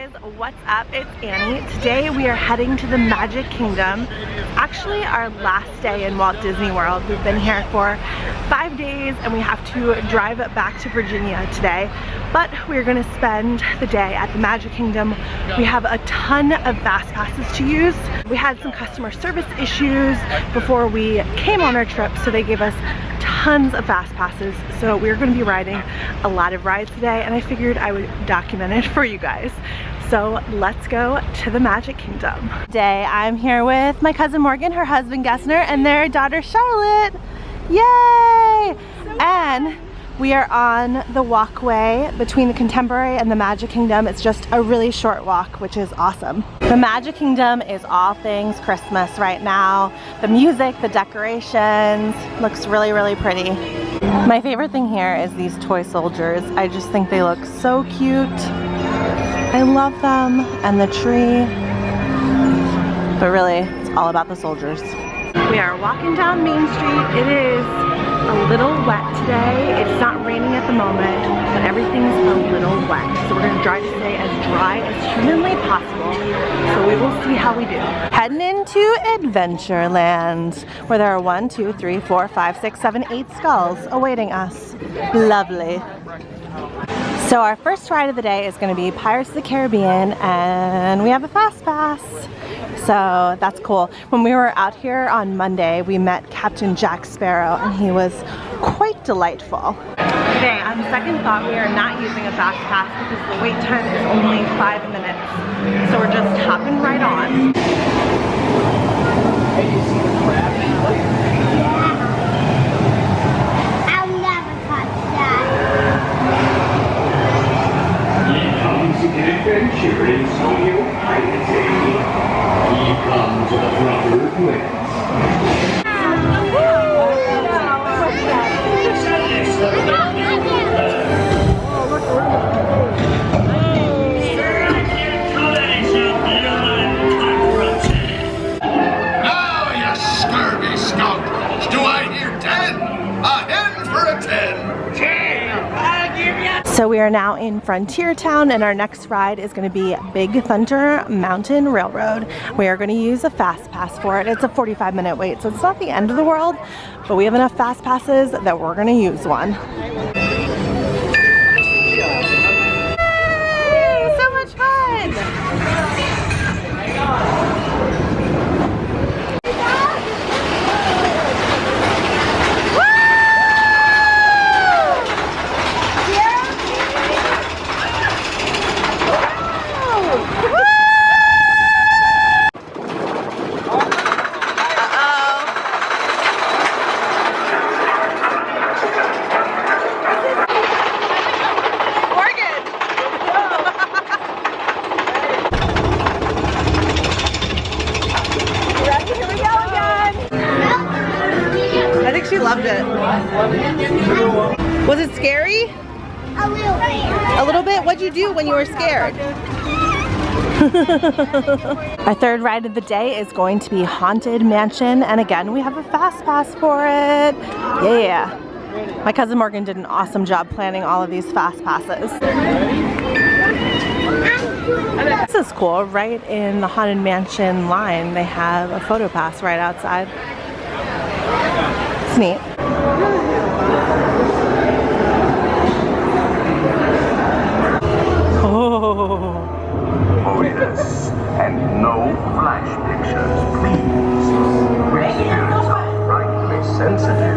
guys, what's up? It's Annie. Today we are heading to the Magic Kingdom. It's actually our last day in Walt Disney World. We've been here for 5 days and we have to drive back to Virginia today. But we're gonna spend the day at the Magic Kingdom. We have a ton of FastPasses to use. We had some customer service issues before we came on our trip, so they gave us tons of FastPasses. So we're gonna be riding a lot of rides today, and I figured I would document it for you guys. So let's go to the Magic Kingdom. Today I'm here with my cousin Morgan, her husband Gessner, and their daughter Charlotte. Yay! And we are on the walkway between the Contemporary and the Magic Kingdom. It's just a really short walk, which is awesome. The Magic Kingdom is all things Christmas right now. The music, the decorations, looks really, really pretty. My favorite thing here is these toy soldiers. I just think they look so cute. I love them, and the tree. But really, it's all about the soldiers. We are walking down Main Street. It is a little wet today. It's not raining at the moment, but everything's a little wet. So we're gonna try to stay as dry as humanly possible. So we will see how we do. Heading into Adventureland, where there are 1, 2, 3, 4, 5, 6, 7, 8 skulls awaiting us. Lovely. So our first ride of the day is gonna be Pirates of the Caribbean, and we have a fast pass. So that's cool. When we were out here on Monday, we met Captain Jack Sparrow, and he was quite delightful. Today, on second thought, we are not using a fast pass because the wait time is only 5 minutes. So we're just hopping right on. I'll never touch that. He comes to get adventure in Sonia Pirates. He comes to the proper place. Now, you scurvy scoundrels, do I hear 10? A hen for a 10. 10, I'll give ya. So we are now in Frontier Town, and our next ride is going to be Big Thunder Mountain Railroad. We are going to use a fast pass for it. It's a 45-minute wait, so it's not the end of the world, but we have enough fast passes that we're going to use one. Yay, so much fun! She loved it. Was it scary? A little bit. A little bit? What'd you do when you were scared? Our third ride of the day is going to be Haunted Mansion, and again we have a fast pass for it. Yeah. My cousin Morgan did an awesome job planning all of these fast passes. This is cool. Right in the Haunted Mansion line, they have a photo pass right outside. It's neat. Oh. Oh yes, and no flash pictures, please. Ears are brightly sensitive.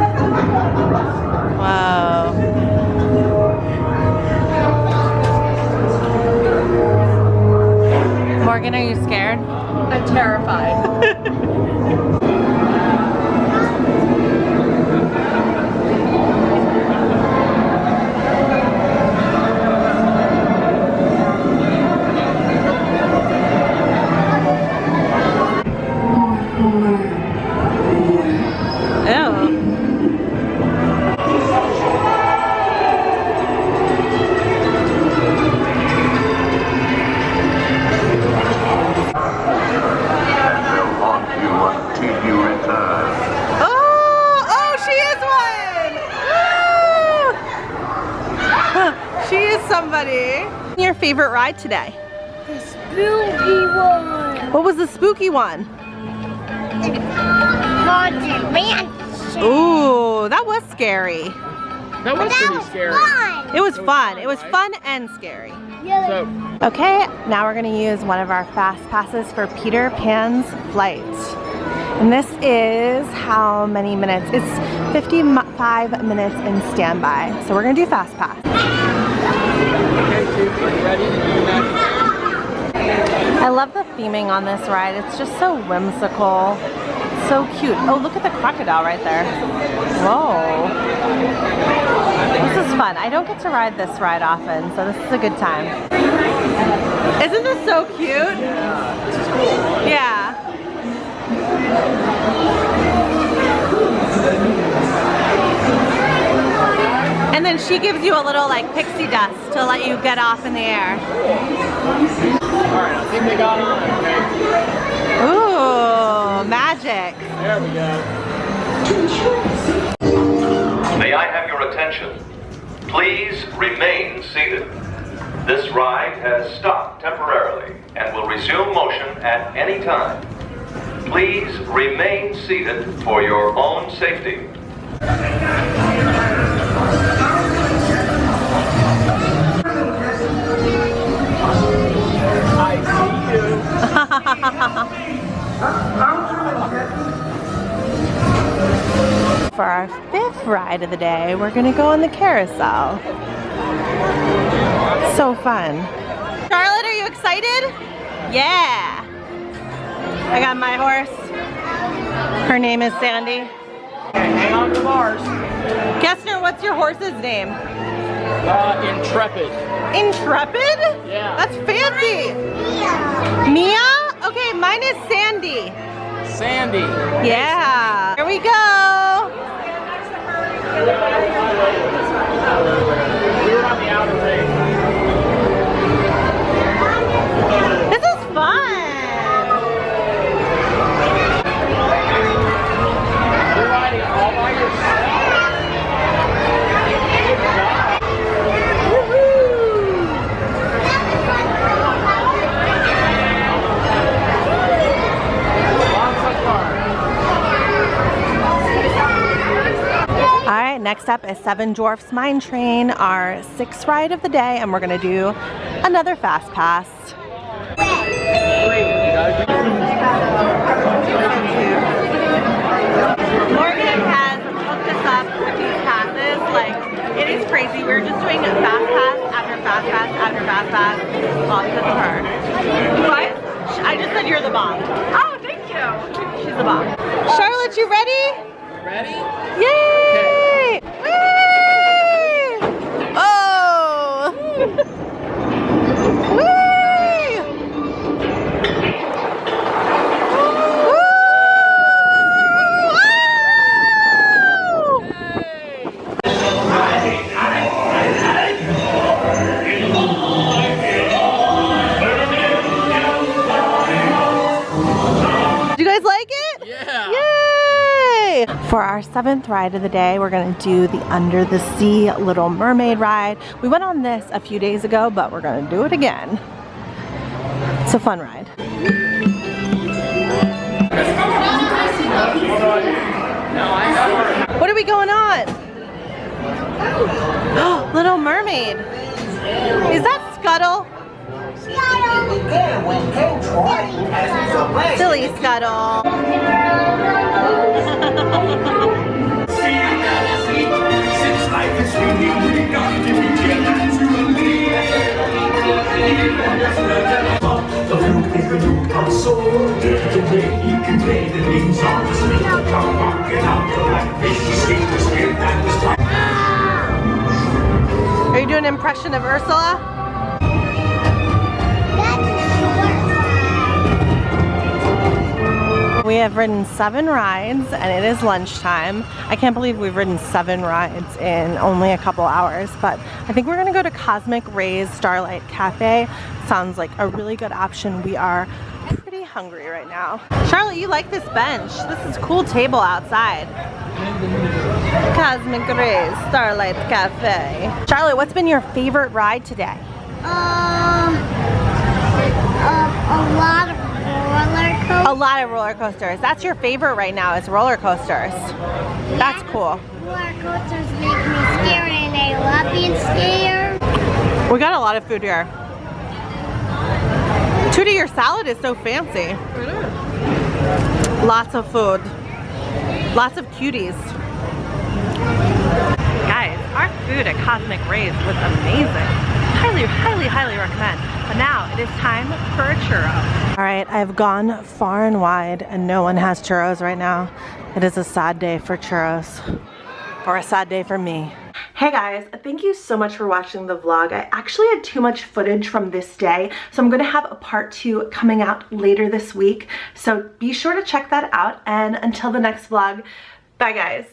Wow. Morgan, are you scared? I'm terrified. Your favorite ride today? The spooky one. What was the spooky one? Haunted mansion. Ooh, that was scary. That was That pretty was scary. fun. It was fun. It was right? fun and scary. Yeah, So, Okay, now we're gonna use one of our fast passes for Peter Pan's flight. And this is how many minutes? It's 55 minutes in standby. So we're gonna do fast pass. okay, Duke, are you ready? I love the theming on this ride. It's just so whimsical, so cute. Oh, look at the crocodile right there. Whoa. This is fun. I don't get to ride this ride often, so this is a good time. Isn't this so cute? This is cool. Yeah. And then she gives you a little like pixie dust to let you get off in the air. Alright, I think they got on, okay? Ooh, magic. There we go. May I have your attention? Please remain seated. This ride has stopped temporarily and will resume motion at any time. Please remain seated for your own safety. I see you. For our fifth ride of the day, we're gonna go on the carousel. So fun. Charlotte, are you excited? Yeah. I got my horse. Her name is Sandy. Okay, hang on to the bars. Gessner, what's your horse's name? Intrepid. Intrepid? Yeah. That's fancy. Mia? Okay, mine is Sandy. Sandy. Yeah. Here we go. We were on the outer ring. This is fun. You're riding all by yourself. All right, next up is Seven Dwarfs Mine Train, our sixth ride of the day, and we're gonna do another fast pass. Morgan has hooked us up with these passes. Like, it is crazy. We're just doing fast pass after fast pass after fast pass, all because of her. What? I just said you're the bomb. Oh, thank you. She's the bomb. Charlotte, you ready? Ready? Yay! Whee! Oh! Whee! Did you guys like it? Yeah. Yay! For our seventh ride of the day, we're gonna do the Under the Sea Little Mermaid ride. We went on this a few days ago, but we're gonna do it again. It's a fun ride. What are we going on? Oh, Little Mermaid. Is that Scuttle? Silly Scuttle. Since life is swinging, we got to be together to the flute is the new console. Today you can play the names on the street. Come walking out the blackfish, sing the spirit and the strike. Are you doing an impression of Ursula? We have ridden 7 rides and it is lunchtime. I can't believe we've ridden 7 rides in only a couple hours, but I think we're gonna go to Cosmic Rays Starlight Cafe. Sounds like a really good option. We are pretty hungry right now. Charlotte, you like this bench. This is a cool table outside. Cosmic Rays Starlight Cafe. Charlotte, what's been your favorite ride today? A lot of roller coasters. That's your favorite right now is roller coasters. That's cool. Roller coasters make me scared and I love being scared. We got a lot of food here. Tootie, your salad is so fancy. Lots of food. Lots of cuties. Guys, our food at Cosmic Rays was amazing. Highly, highly, highly recommend. But now it is time for a churro. All right, I've gone far and wide and no one has churros right now. It is a sad day for churros. Or a sad day for me. Hey guys, thank you so much for watching the vlog. I actually had too much footage from this day, so I'm gonna have a part 2 coming out later this week. So be sure to check that out, and until the next vlog, bye guys.